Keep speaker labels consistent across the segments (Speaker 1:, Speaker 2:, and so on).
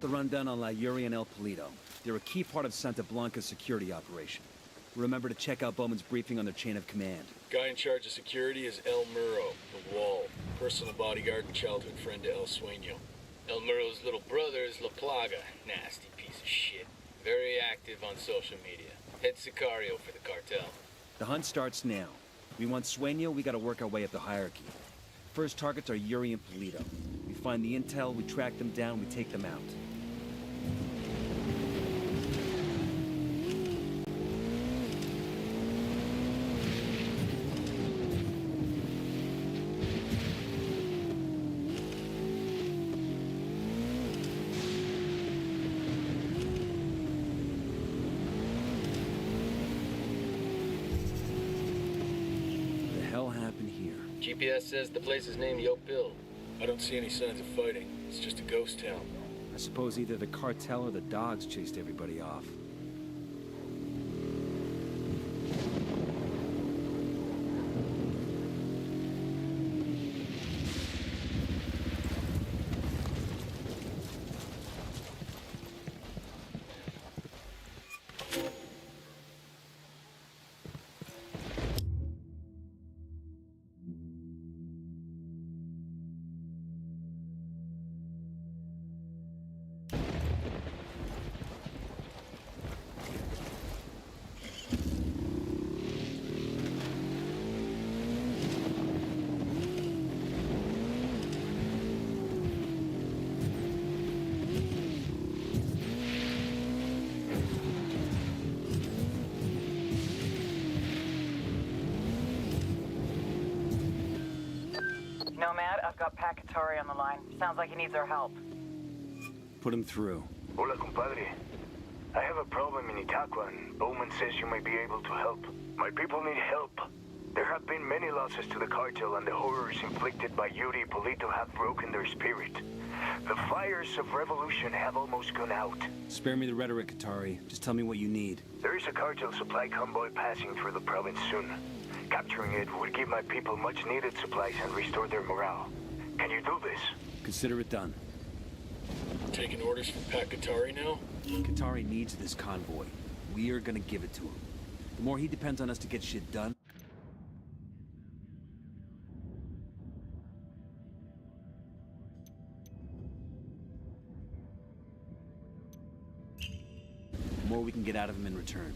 Speaker 1: The rundown on La Yuri and El Polito. They're a key part of Santa Blanca's security operation. Remember to check out Bowman's briefing on their chain of command.
Speaker 2: Guy in charge of security is El Muro, the Wall. Personal bodyguard and childhood friend to El Sueño. El Muro's little brother is La Plaga. Nasty piece of shit. Very active on social media. Head Sicario for the cartel.
Speaker 1: The hunt starts now. We want Sueño, we gotta work our way up the hierarchy. First targets are Yuri and Polito. We find the intel, we track them down, we take them out.
Speaker 2: GPS says the place is named Yopil. I don't see any signs of fighting. It's just a ghost town.
Speaker 1: I suppose either the cartel or the dogs chased everybody off.
Speaker 3: Nomad, I've got Pakatari on the line. Sounds like he needs our help.
Speaker 1: Put him through.
Speaker 4: Hola, compadre. I have a problem in Itaqua, and Bowman says you may be able to help. My people need help. There have been many losses to the cartel, and the horrors inflicted by Yuri Polito have broken their spirit. The fires of revolution have almost gone out.
Speaker 1: Spare me the rhetoric, Katari. Just tell me what you need.
Speaker 4: There is a cartel supply convoy passing through the province soon. Capturing it would give my people much-needed supplies and restore their morale. Can you do this?
Speaker 1: Consider it done.
Speaker 2: Taking orders from Pat Katari now?
Speaker 1: Katari needs this convoy. We are gonna give it to him. The more he depends on us to get shit done... the more we can get out of him in return.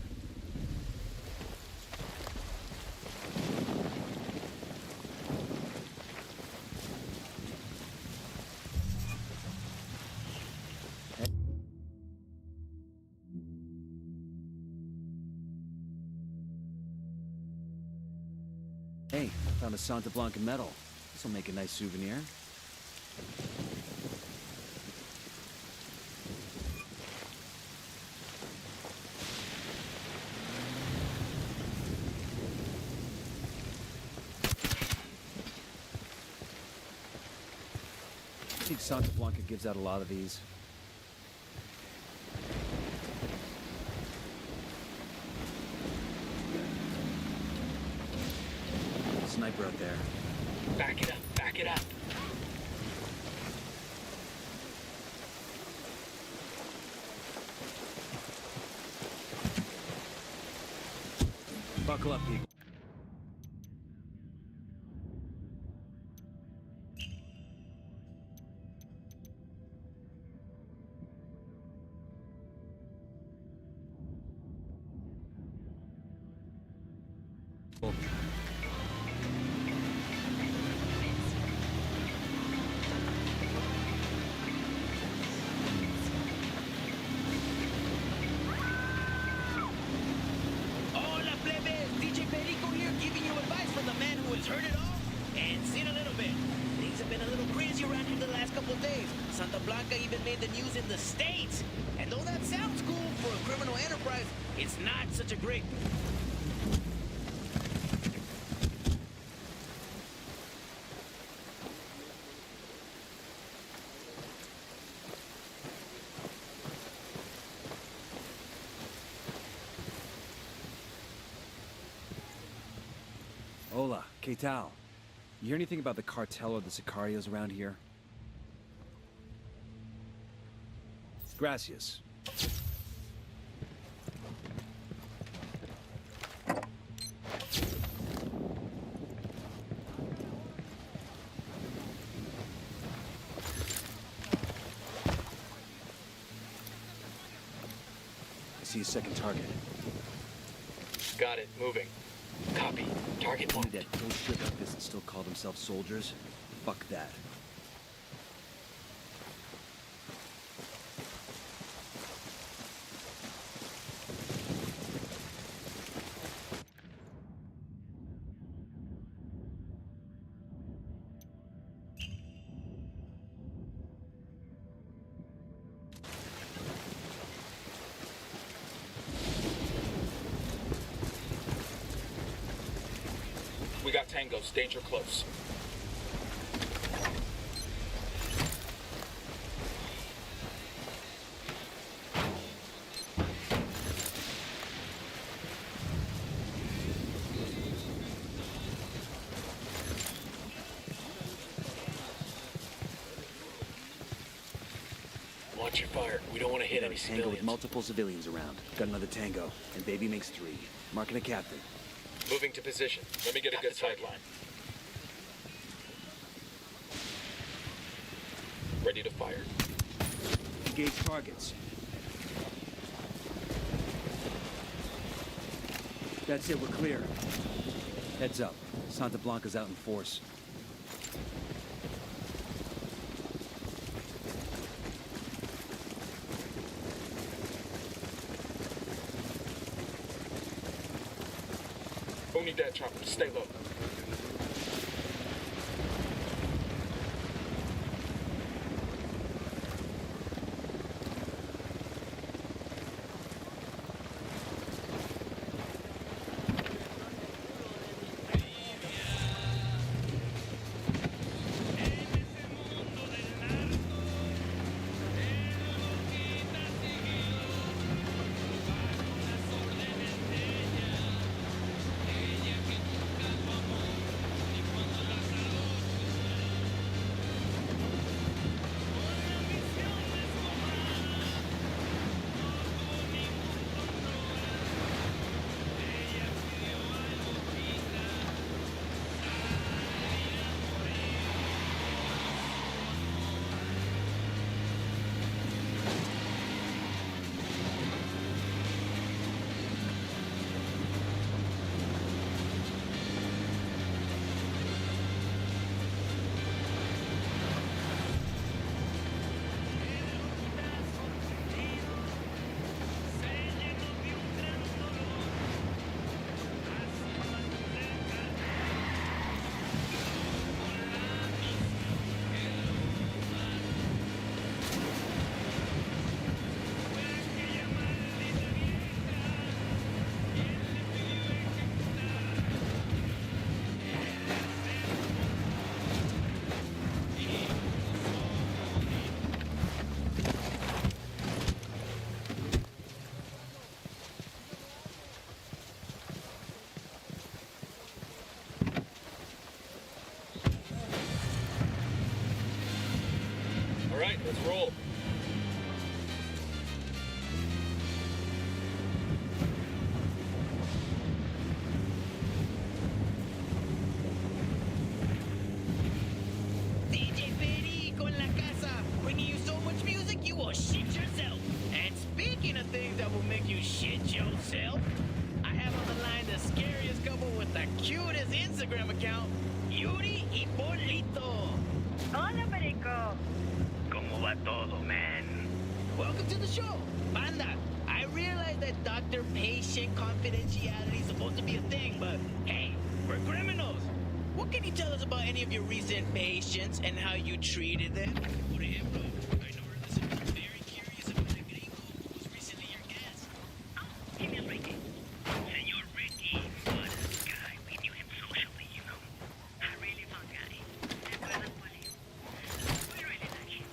Speaker 1: Hey, found a Santa Blanca medal. This'll make a nice souvenir. I think Santa Blanca gives out a lot of these. Sniper out there.
Speaker 2: Back it up, back it up.
Speaker 1: Buckle up, people.
Speaker 5: Heard it all and seen a little bit. Things have been a little crazy around here the last couple of days. Santa Blanca even made the news in the States. And though that sounds cool for a criminal enterprise, it's not such a great...
Speaker 1: Hola, ¿qué tal? You hear anything about the cartel or the Sicarios around here? Gracias. I see a second target.
Speaker 2: Got it. Moving. Copy. Target
Speaker 1: Only
Speaker 2: marked.
Speaker 1: that bullshit like this and still call themselves soldiers? Fuck that.
Speaker 2: We got tangos. Danger close. Watch your fire. We don't want to hit
Speaker 1: Got
Speaker 2: any
Speaker 1: a tango with
Speaker 2: civilians.
Speaker 1: multiple civilians around. Got another tango, and baby makes 3. Marking a captain.
Speaker 2: Moving to position. Let me get a good sideline. Ready to fire.
Speaker 1: Engage targets. That's it, we're clear. Heads up. Santa Blanca's out in force.
Speaker 2: Who need that chopper? Stay low. All right, let's roll.
Speaker 5: DJ Perico en la casa, bringing you so much music you will shit yourself. And speaking of things that will make you shit yourself, I have on the line the scariest couple with the cutest Instagram account, Yuri y Polito.
Speaker 3: Hola, Perico.
Speaker 5: ¿Cómo va todo, man? Welcome to the show. Banda, I realize that doctor-patient confidentiality is supposed to be a thing, but hey, we're criminals. What can you tell us about any of your recent patients and how you treated them? Por ejemplo, I know our listeners are very curious about a gringo who was recently your guest.
Speaker 6: Oh, give me a Ricky. Senor Ricky was a guy. We knew him socially, you know. A really fun guy. And brother Julio. We really like him.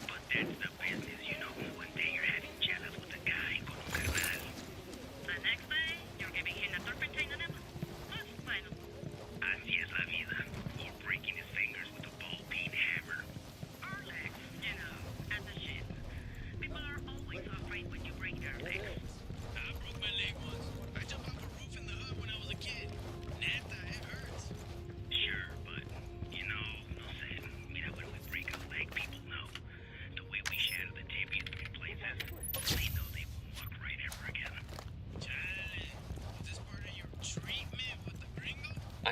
Speaker 6: But that's the business, you know. One day you're having jealous with a guy con un carnal. The next day, you're giving him a turpentine enema. Pues, bueno. Así es la vida. Or breaking his fingers with a ball-peen hammer. Or legs, you know.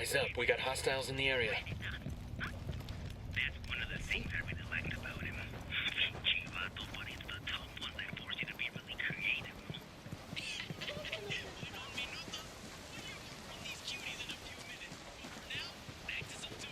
Speaker 2: Eyes up, we got hostiles in the area.
Speaker 6: That's one of the things I really liked about him. Chivato, but it's the tough ones that force you to be really creative. Buenos minutos. From these cuties in a few minutes. But for now, back to some tunes.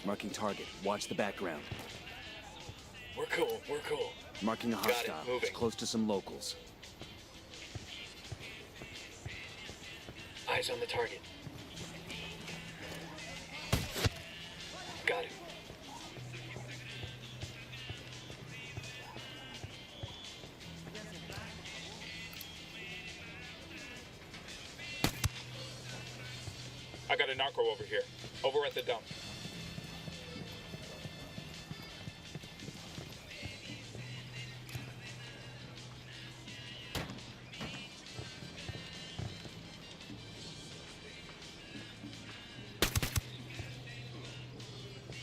Speaker 1: Marking target. Watch the background.
Speaker 2: We're cool, we're cool.
Speaker 1: Marking a
Speaker 2: Got it,
Speaker 1: hostile.
Speaker 2: moving.
Speaker 1: It's close to some locals.
Speaker 2: Eyes on the target. Got it.
Speaker 7: I got a narco over here. Over at the dump.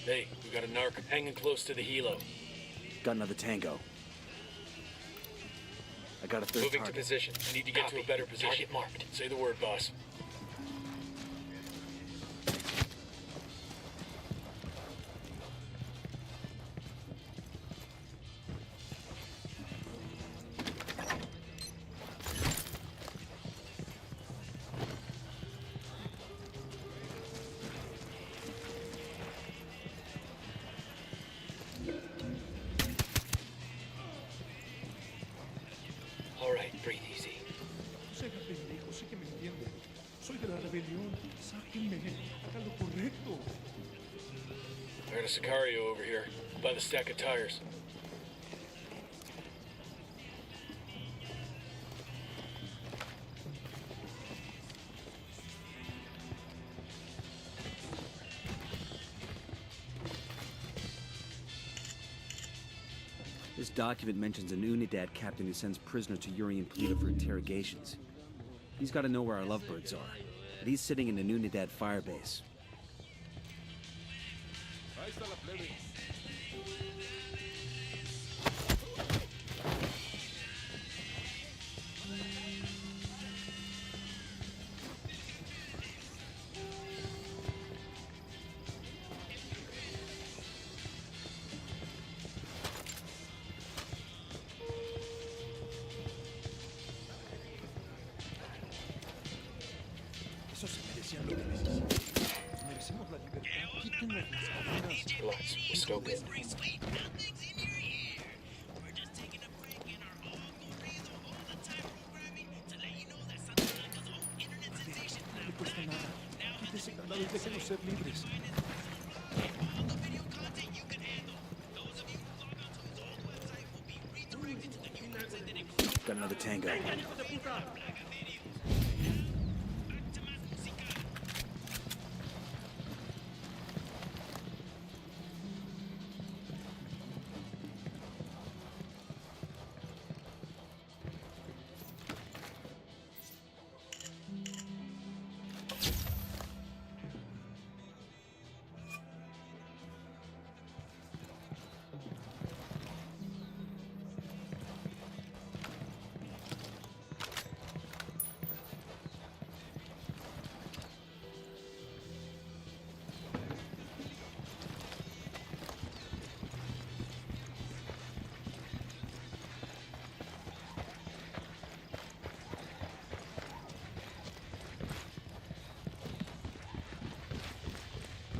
Speaker 2: Hey, we got a narc hanging close to the helo.
Speaker 1: Got another tango. I got a third
Speaker 2: Moving to
Speaker 1: target.
Speaker 2: position. I need to get to a better position. Target marked. Say the word, boss. All right, breathe easy.
Speaker 8: Sea pendejo, sé que me entiende. Soy de la rebelión. Sáquenme. Haga lo correcto.
Speaker 2: I got a Sicario over here, by the stack of tires.
Speaker 1: This document mentions an Unidad captain who sends prisoners to Yuri and Polito for interrogations. He's got to know where our lovebirds are. But he's sitting in an Unidad firebase.
Speaker 8: Eso se merecían lo que necesitan. Merecemos la libertad. Quítenos las cadenas.
Speaker 2: Relax, we'll scope it.
Speaker 6: Pretty sweet. Nothing's in your ear. We're just taking a break in our all corrido all the time programming to let you know that Santa Blanca's own internet sensation.
Speaker 8: No le cuesta nada. Quítese candado y déjenos ser libres.
Speaker 6: All the video content you can handle. Those of you who log on to his old website will be redirected to the new website that includes
Speaker 1: Got another tango.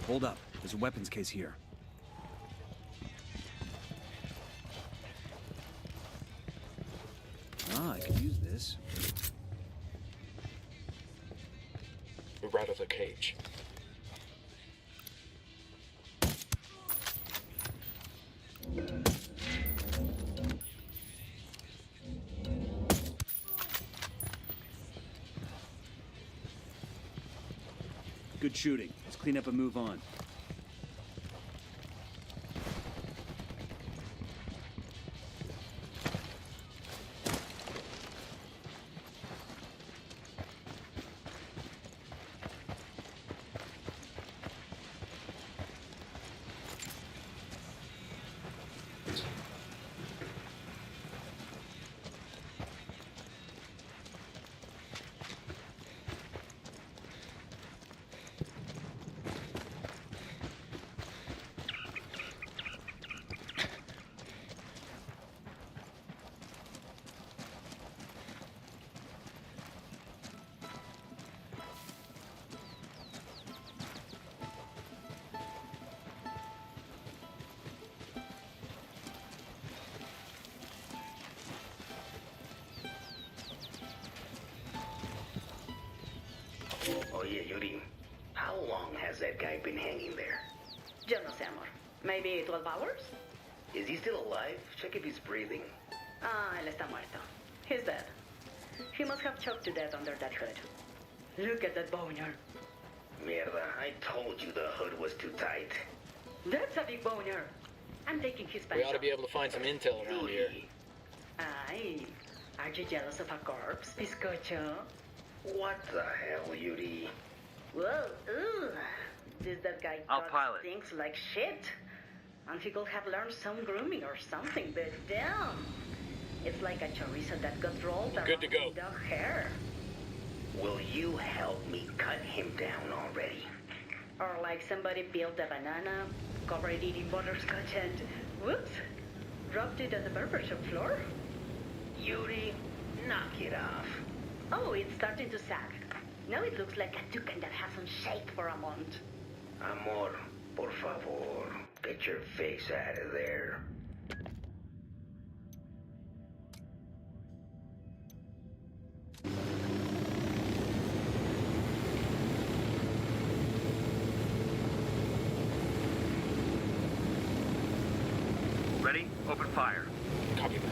Speaker 1: Hold up. There's a weapons case here. Ah, I could use this.
Speaker 2: We're out of the cage.
Speaker 1: Good shooting. Let's clean up and move on.
Speaker 9: Oye, Yuri, how long has that guy been hanging there?
Speaker 10: Yo no sé, amor. Maybe 12 hours?
Speaker 9: Is he still alive? Check if he's breathing.
Speaker 10: Ah, él está muerto. He's dead. He must have choked to death under that hood. Look at that boner.
Speaker 9: Mierda, I told you the hood was too tight.
Speaker 10: That's a big boner. I'm taking his
Speaker 2: We ought to be able to find some intel around here.
Speaker 10: Ay, are you jealous of a corpse, bizcocho?
Speaker 9: What the hell, Yuri?
Speaker 10: Whoa, ooh. That guy
Speaker 1: I'll
Speaker 10: got
Speaker 1: pilot.
Speaker 10: stinks like shit. And he could have learned some grooming or something, but damn. It's like a chorizo that got rolled around
Speaker 2: Good to go.
Speaker 10: in dog hair.
Speaker 9: Will you help me cut him down already?
Speaker 10: Or like somebody peeled a banana, covered it in butterscotch and, whoops, dropped it on the barbershop floor.
Speaker 9: Yuri, knock it off.
Speaker 10: Oh, it's starting to sag. Now it looks like a toucan that hasn't shaked for a month.
Speaker 9: Amor, por favor, get your face out of there.
Speaker 1: Ready? Open fire.
Speaker 7: Copy that.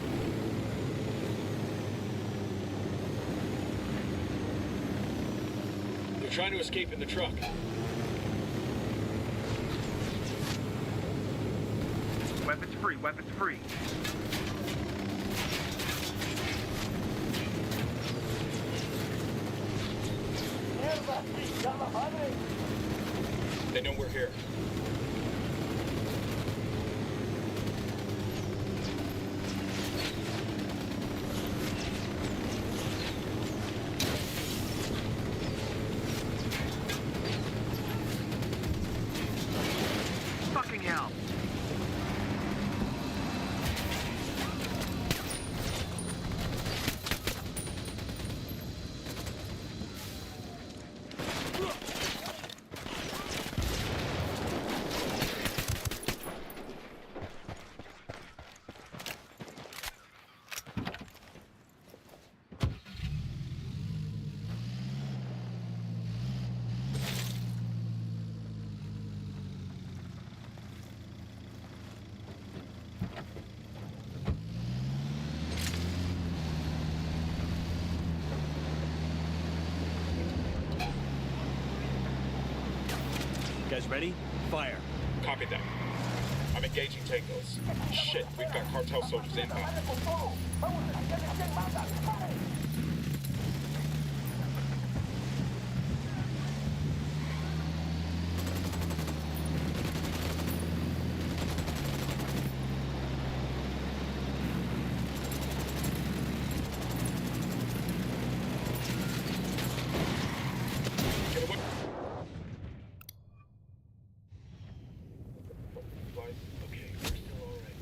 Speaker 2: They're trying to escape in the truck.
Speaker 1: Weapons free, weapons free.
Speaker 2: They know we're here.
Speaker 1: Fucking hell. Guys ready? Fire.
Speaker 7: Copy that. I'm engaging tangos. Shit, we've got cartel soldiers inbound. Get away. Okay, we're still alright.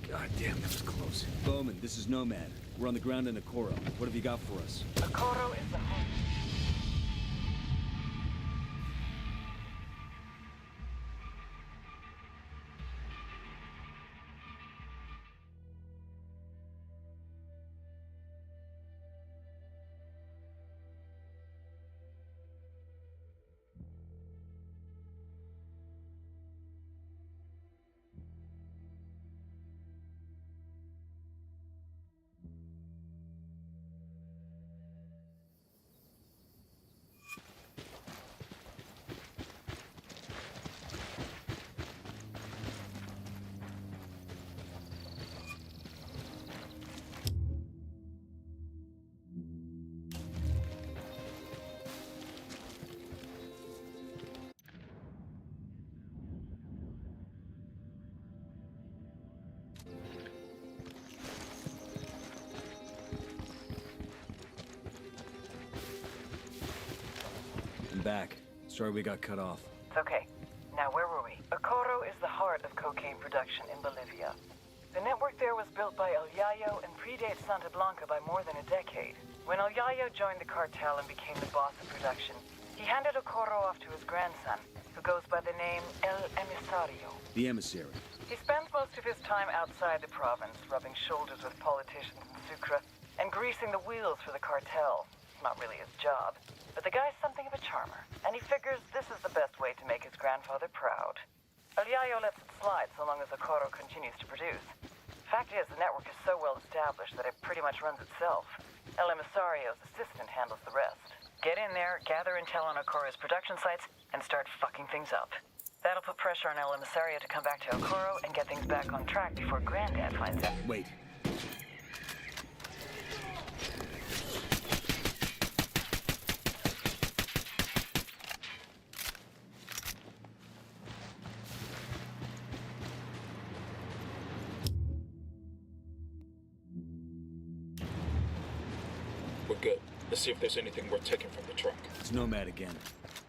Speaker 1: God damn, that was close. Bowman, this is Nomad. We're on the ground in Okoro. What have you got for us?
Speaker 3: Okoro is the home.
Speaker 1: I'm back. Sorry we got cut off.
Speaker 3: It's okay. Now, where were we? Okoro is the heart of cocaine production in Bolivia. The network there was built by El Yayo and predates Santa Blanca by more than a decade. When El Yayo joined the cartel and became the boss of production, he handed Okoro off to his grandson, who goes by the name El Emisario.
Speaker 1: The emissary.
Speaker 3: He spends most of his time outside the province, rubbing shoulders with politicians in Sucre and greasing the wheels for the cartel. not really his job. But the guy's something of a charmer, and he figures this is the best way to make his grandfather proud. El Yayo lets it slide so long as Okoro continues to produce. Fact is, the network is so well established that it pretty much runs itself. El Emisario's assistant handles the rest. Get in there, gather intel on Okoro's production sites, and start fucking things up. That'll put pressure on El Emisario to come back to Okoro and get things back on track before Granddad finds out.
Speaker 1: Wait.
Speaker 7: We're good. Let's see if there's anything worth taking from the truck.
Speaker 1: It's Nomad again.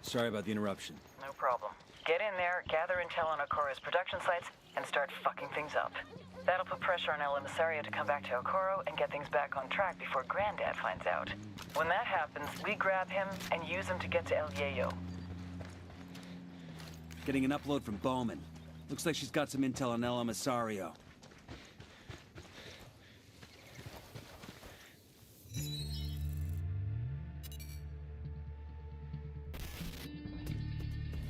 Speaker 1: Sorry about the interruption.
Speaker 3: No problem. Get in there, gather intel on Okoro's production sites, and start fucking things up. That'll put pressure on El Emisario to come back to Okoro and get things back on track before Granddad finds out. When that happens, we grab him and use him to get to El Yayo.
Speaker 1: Getting an upload from Bowman. Looks like she's got some intel on El Emisario.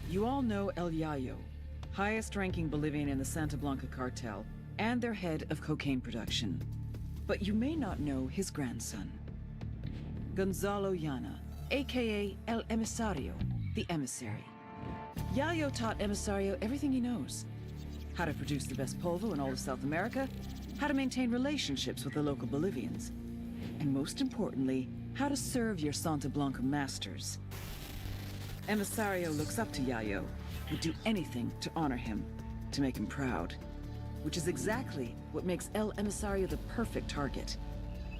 Speaker 11: You all know El Yayo, highest-ranking Bolivian in the Santa Blanca cartel, and their head of cocaine production. But you may not know his grandson, Gonzalo Llana, aka El Emisario, the emissary. Yayo taught Emisario everything he knows. How to produce the best polvo in all of South America, how to maintain relationships with the local Bolivians, and most importantly, how to serve your Santa Blanca masters. Emisario looks up to Yayo, would do anything to honor him, to make him proud. Which is exactly what makes El Emisario the perfect target.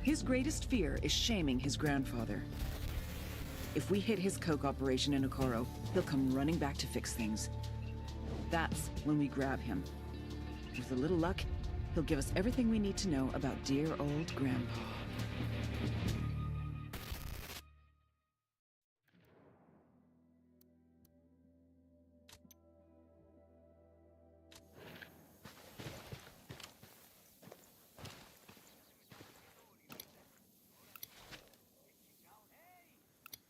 Speaker 11: His greatest fear is shaming his grandfather. If we hit his coke operation in Okoro, he'll come running back to fix things. That's when we grab him. With a little luck, he'll give us everything we need to know about dear old Grandpa.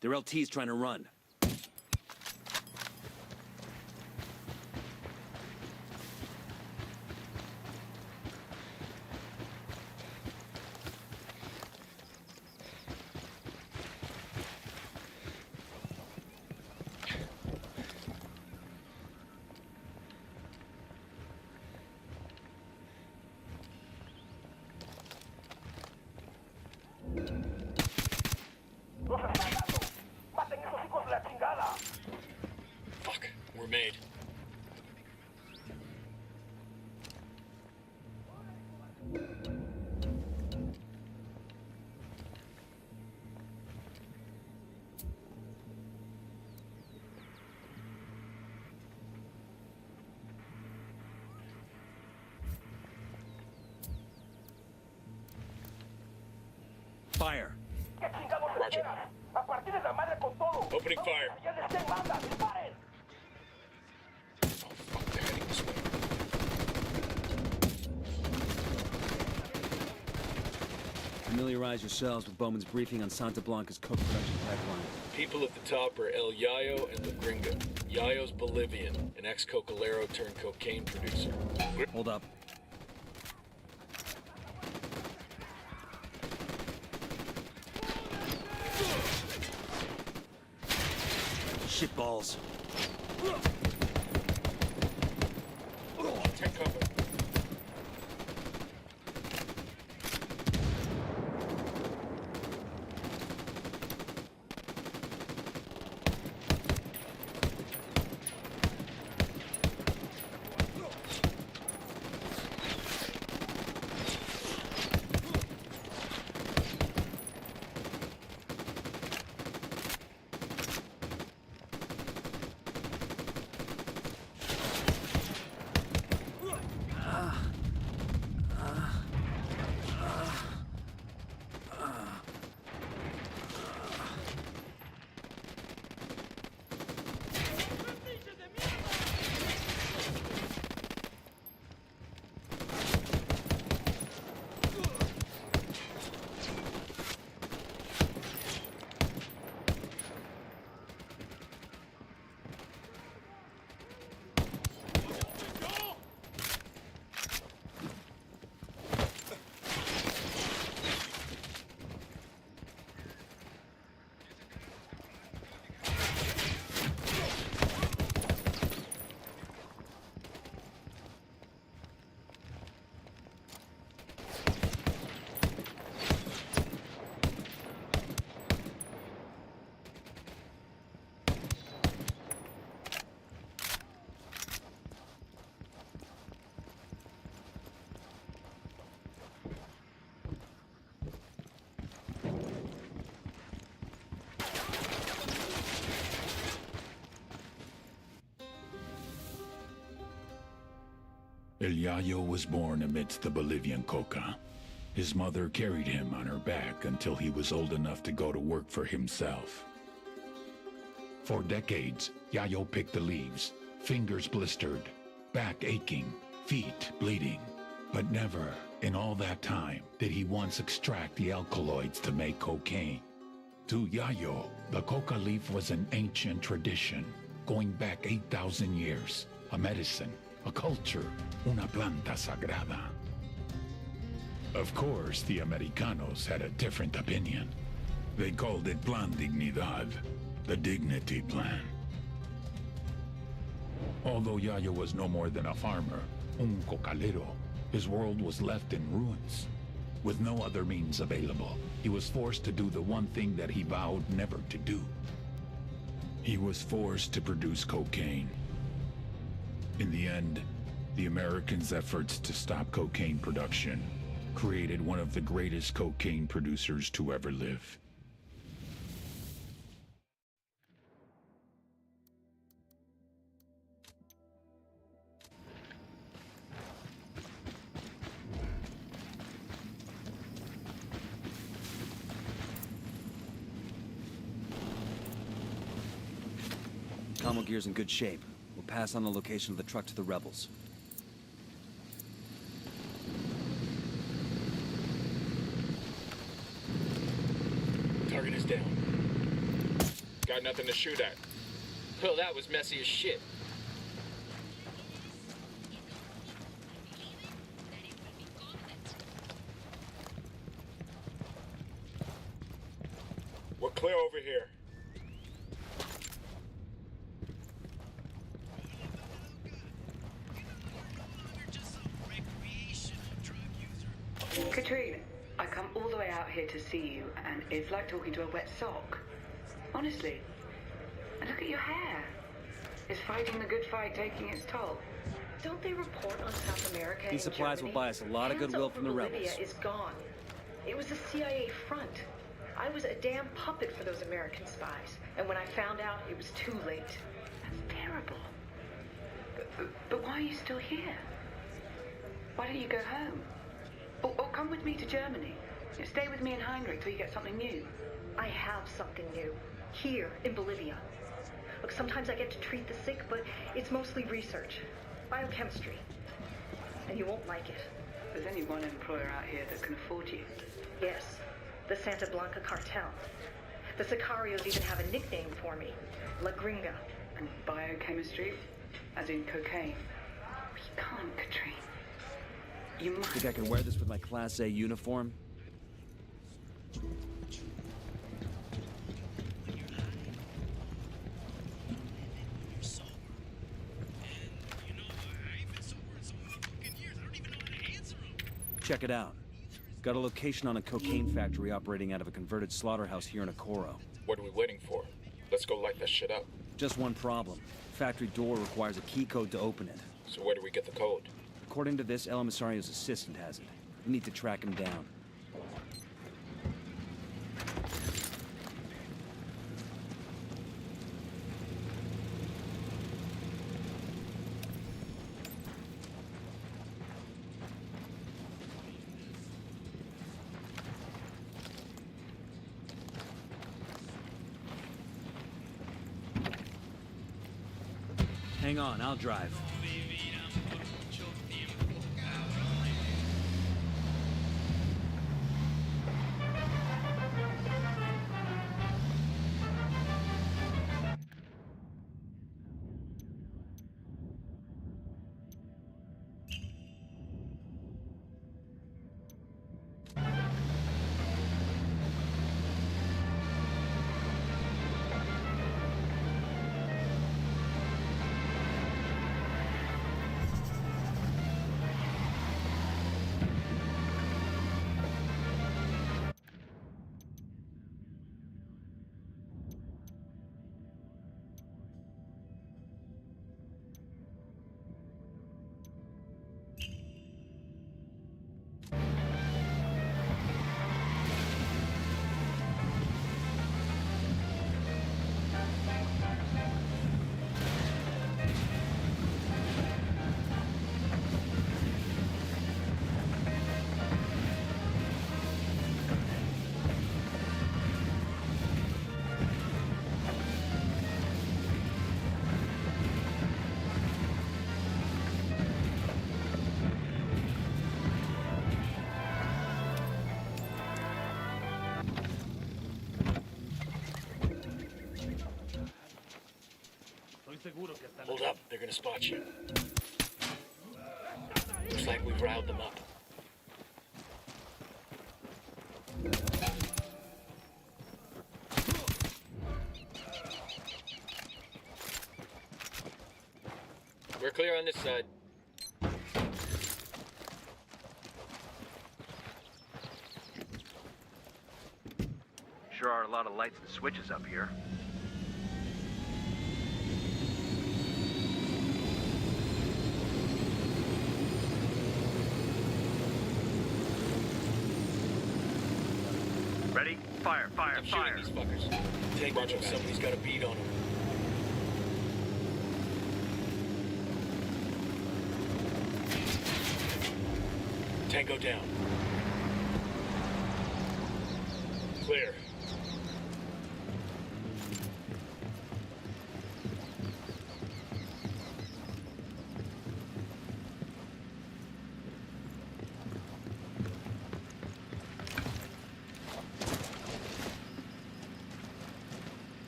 Speaker 1: Their LT's trying to run.
Speaker 7: Fuck, we're made.
Speaker 1: Fire!
Speaker 7: Roger. Opening fire. Oh, fuck, they're heading this way.
Speaker 1: Familiarize yourselves with Bowman's briefing on Santa Blanca's coke production pipeline.
Speaker 7: People at the top are El Yayo and the Gringa. Yayo's Bolivian, an ex-cocalero turned cocaine producer.
Speaker 1: Hold up. Shitballs.
Speaker 7: Take cover.
Speaker 12: El Yayo was born amidst the Bolivian coca. His mother carried him on her back until he was old enough to go to work for himself. For decades, Yayo picked the leaves, fingers blistered, back aching, feet bleeding. But never, in all that time, did he once extract the alkaloids to make cocaine. To Yayo, the coca leaf was an ancient tradition, going back 8,000 years, a medicine, a culture, una planta sagrada. Of course, the Americanos had a different opinion. They called it Plan Dignidad, the Dignity Plan. Although Yayo was no more than a farmer, un cocalero, his world was left in ruins. With no other means available, he was forced to do the one thing that he vowed never to do. He was forced to produce cocaine. In the end, the Americans' efforts to stop cocaine production created one of the greatest cocaine producers to ever live.
Speaker 1: Commo gear's in good shape. We'll pass on the location of the truck to the rebels.
Speaker 7: Target is down. Got nothing to shoot at.
Speaker 2: Well, that was messy as shit.
Speaker 7: We're clear over here.
Speaker 3: Katrine, I come all the way out here to see you, and it's like talking to a wet sock. Honestly. And look at your hair. Is fighting the good fight taking its toll?
Speaker 13: Don't they report on South America?
Speaker 1: These supplies will buy us a lot of goodwill from the rebels.
Speaker 13: Bolivia is gone. It was the CIA front. I was a damn puppet for those American spies, and when I found out, it was too late.
Speaker 3: That's terrible. But why are you still here? Why don't you go home? Or come with me to Germany. Stay with me and Heinrich till you get something new.
Speaker 13: I have something new. Here, in Bolivia. Look, sometimes I get to treat the sick, but it's mostly research. Biochemistry. And you won't like it.
Speaker 3: There's only one employer out here that can afford you.
Speaker 13: Yes, the Santa Blanca cartel. The Sicarios even have a nickname for me. La Gringa.
Speaker 3: And biochemistry? As in cocaine? You can't, Katrine. You must.
Speaker 1: Think I can wear this with my Class A uniform? Check it out. Got a location on a cocaine factory operating out of a converted slaughterhouse here in Okoro.
Speaker 7: What are we waiting for? Let's go light that shit up.
Speaker 1: Just one problem. Factory door requires a key code to open it.
Speaker 7: So where do we get the code?
Speaker 1: According to this, El Emisario's assistant has it. We need to track him down. Hang on, I'll drive.
Speaker 2: Hold up, they're gonna spot you. Looks like we've riled them up. We're clear on this side.
Speaker 14: Sure are a lot of lights and switches up here. Ready? Fire, fire,
Speaker 2: I'm
Speaker 14: fire.
Speaker 2: shooting these fuckers. Take Roger, somebody's got a beat on them. Tango down. Clear.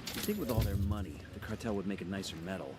Speaker 1: I think with all their money, the cartel would make it nicer metal.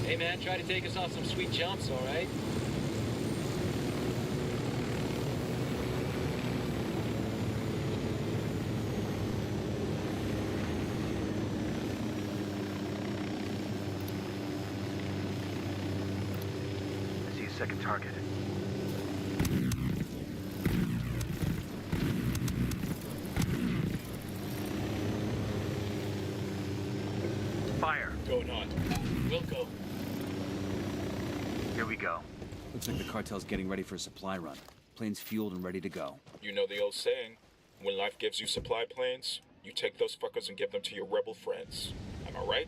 Speaker 2: Hey man, try to take us off some sweet jumps, alright?
Speaker 14: I see a second target. Fire.
Speaker 2: Going on. Wilco.
Speaker 14: Here we go.
Speaker 1: Looks like the cartel's getting ready for a supply run. Planes fueled and ready to go.
Speaker 8: You know the old saying, when life gives you supply planes, you take those fuckers and give them to your rebel friends. Am I right?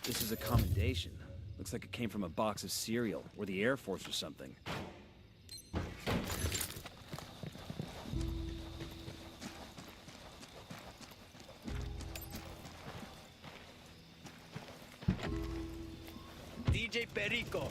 Speaker 1: This is a commendation. Looks like it came from a box of cereal, or the Air Force or something.
Speaker 5: DJ Perico.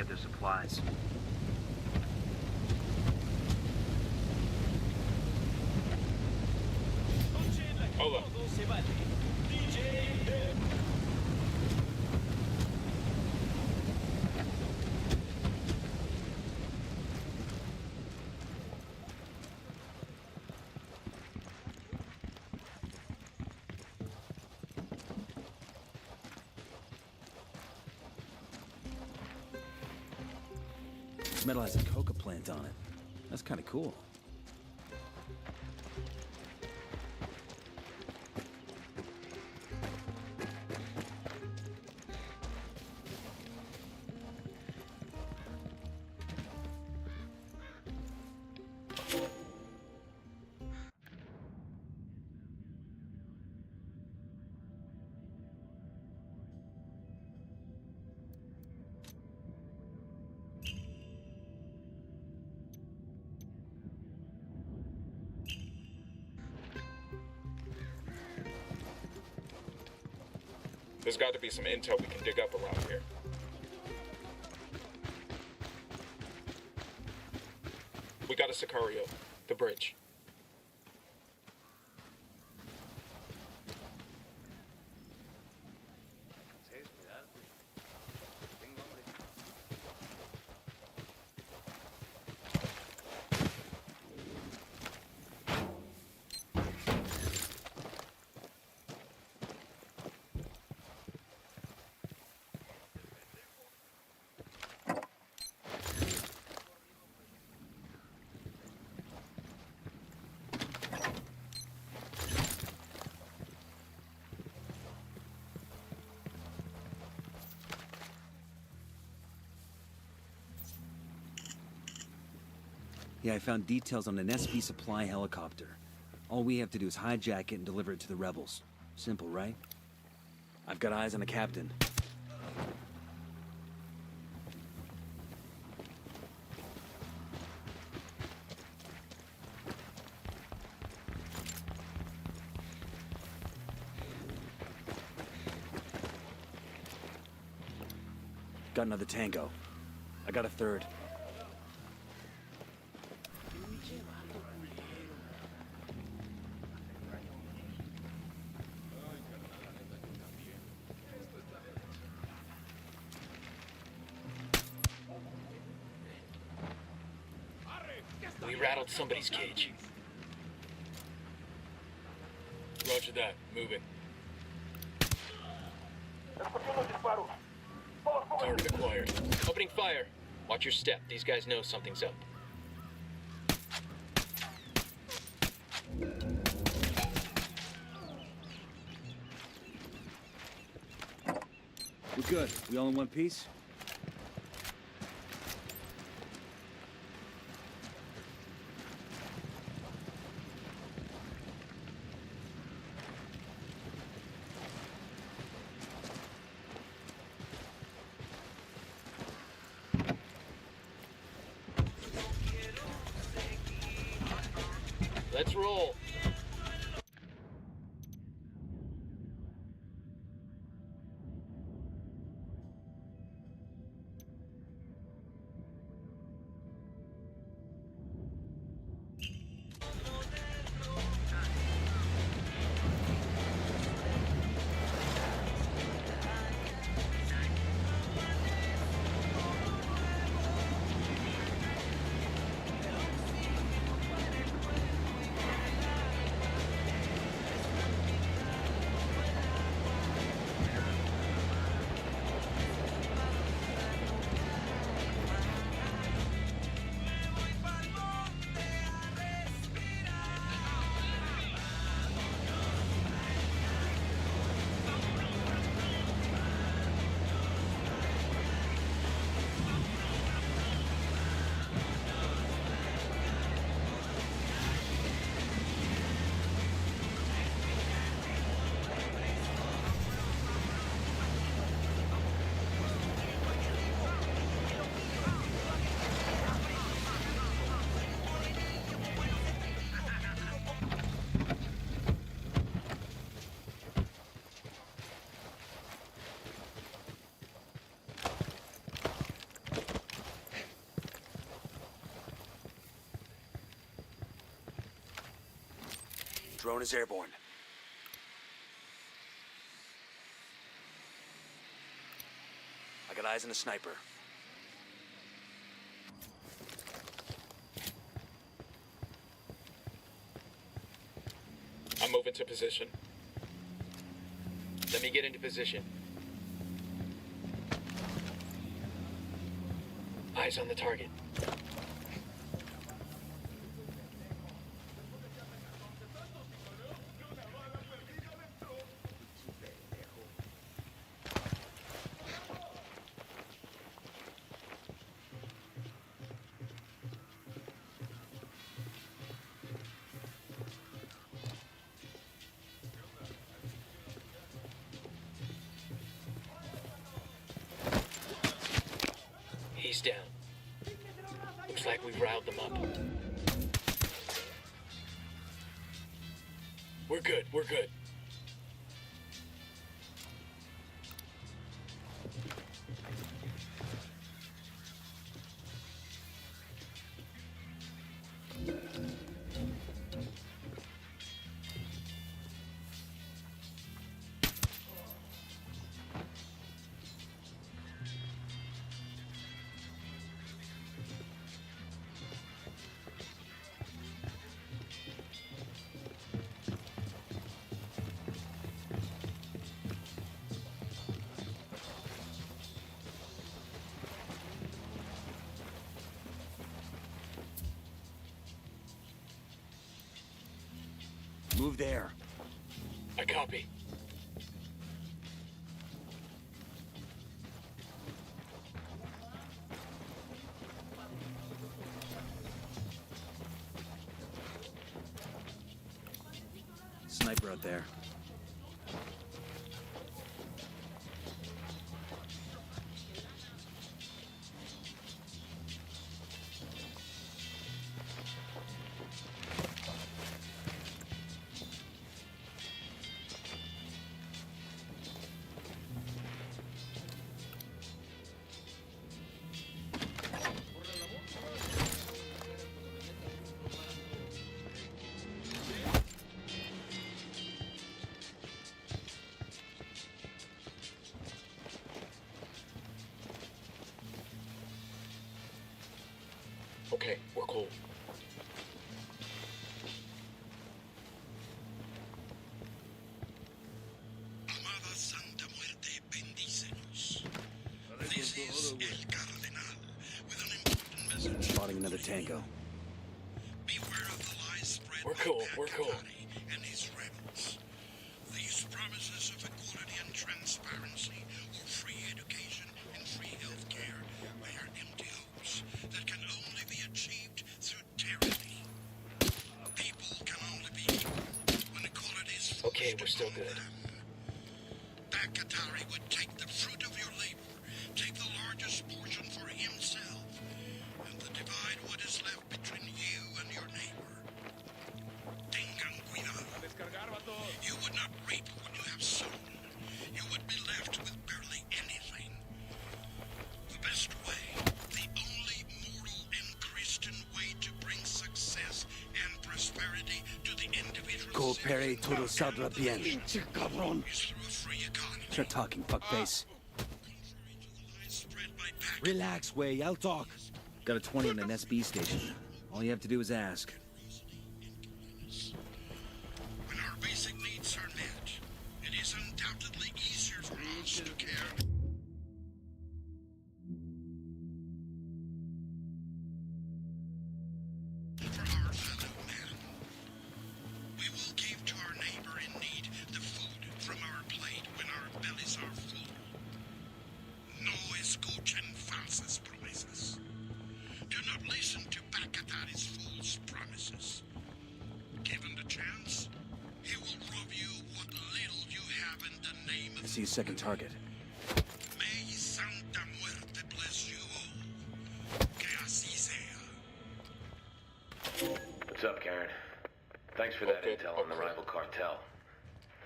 Speaker 14: get their supplies.
Speaker 7: Hold up.
Speaker 1: This metal has a coca plant on it. That's kind of cool.
Speaker 7: There's got to be some intel we can dig up around here. We got a Sicario. The bridge.
Speaker 1: Yeah, I found details on an SP supply helicopter. All we have to do is hijack it and deliver it to the rebels. Simple, right? I've got eyes on the captain. Got another tango. I got a third.
Speaker 2: We rattled somebody's cage.
Speaker 7: Roger that. Moving. Target acquired.
Speaker 2: Opening fire. Watch your step. These guys know something's up.
Speaker 1: We're good. We all in one piece?
Speaker 2: Let's roll.
Speaker 1: Drone is airborne. I got eyes on a sniper.
Speaker 2: I'm moving to position. Let me get into position. Eyes on the target. He's down. Looks like we've riled them up. We're good, we're good.
Speaker 1: Move there.
Speaker 2: I copy.
Speaker 1: Sniper out there.
Speaker 2: Okay, we're cool.
Speaker 1: Spotting another tango.
Speaker 2: We're cool, we're cool.
Speaker 15: And his rebels. These promises of equality and transparency, or free education and free health care, they are empty hopes that can only be achieved through tyranny. People can only be equal when equality is forced
Speaker 2: Okay, we're still good.
Speaker 15: Bakatari would take the fruit of your labor, take the largest portion for himself, and divide what is left between you and your neighbor. Tengan cuidado. You would not reap what you have sown. You would be left with barely anything. The best way, the only mortal and Christian way to bring success and prosperity to the individual
Speaker 1: Coopere todo saldrá bien.
Speaker 15: Pinche cabrón. Is through a free economy.
Speaker 1: Start talking, fuckface. Relax, Way. I'll talk. Got a 20 on an SB station. All you have to do is ask.
Speaker 15: When our basic needs are met, it is undoubtedly easier for us to care. For our fellow man, we will give to our neighbor in need the food from our plate when our bellies are full. No escuchen falsas promesas. Do not listen to Bakatari's false promises. Given the chance, he will rob you what little you have in the name
Speaker 1: I
Speaker 15: of...
Speaker 1: see a second target.
Speaker 15: May Santa Muerte bless you all. Que así sea.
Speaker 14: What's up, Karen? Thanks for that intel on the rival cartel.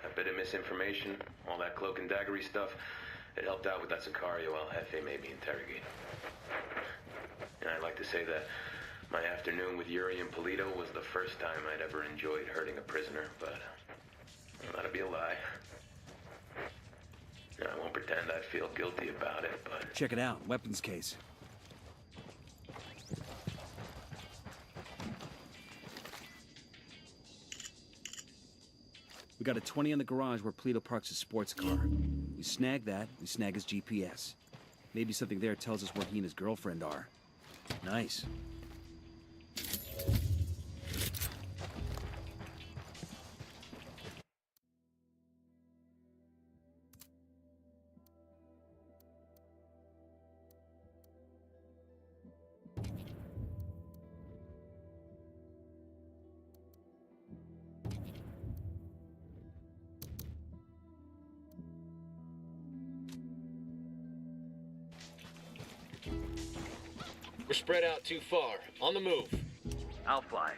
Speaker 14: A bit of misinformation, all that cloak and daggery stuff, it helped out with that Sicario El Jefe made me interrogate him. And I'd like to say that My afternoon with Yuri and Polito was the first time I'd ever enjoyed hurting a prisoner, but that'd be a lie. I won't pretend I feel guilty about it, but...
Speaker 1: Check it out, weapons case. We got a 20 in the garage where Polito parks his sports car. We snag that, we snag his GPS. Maybe something there tells us where he and his girlfriend are. Nice.
Speaker 2: We're spread out too far. On the move.
Speaker 16: I'll fly.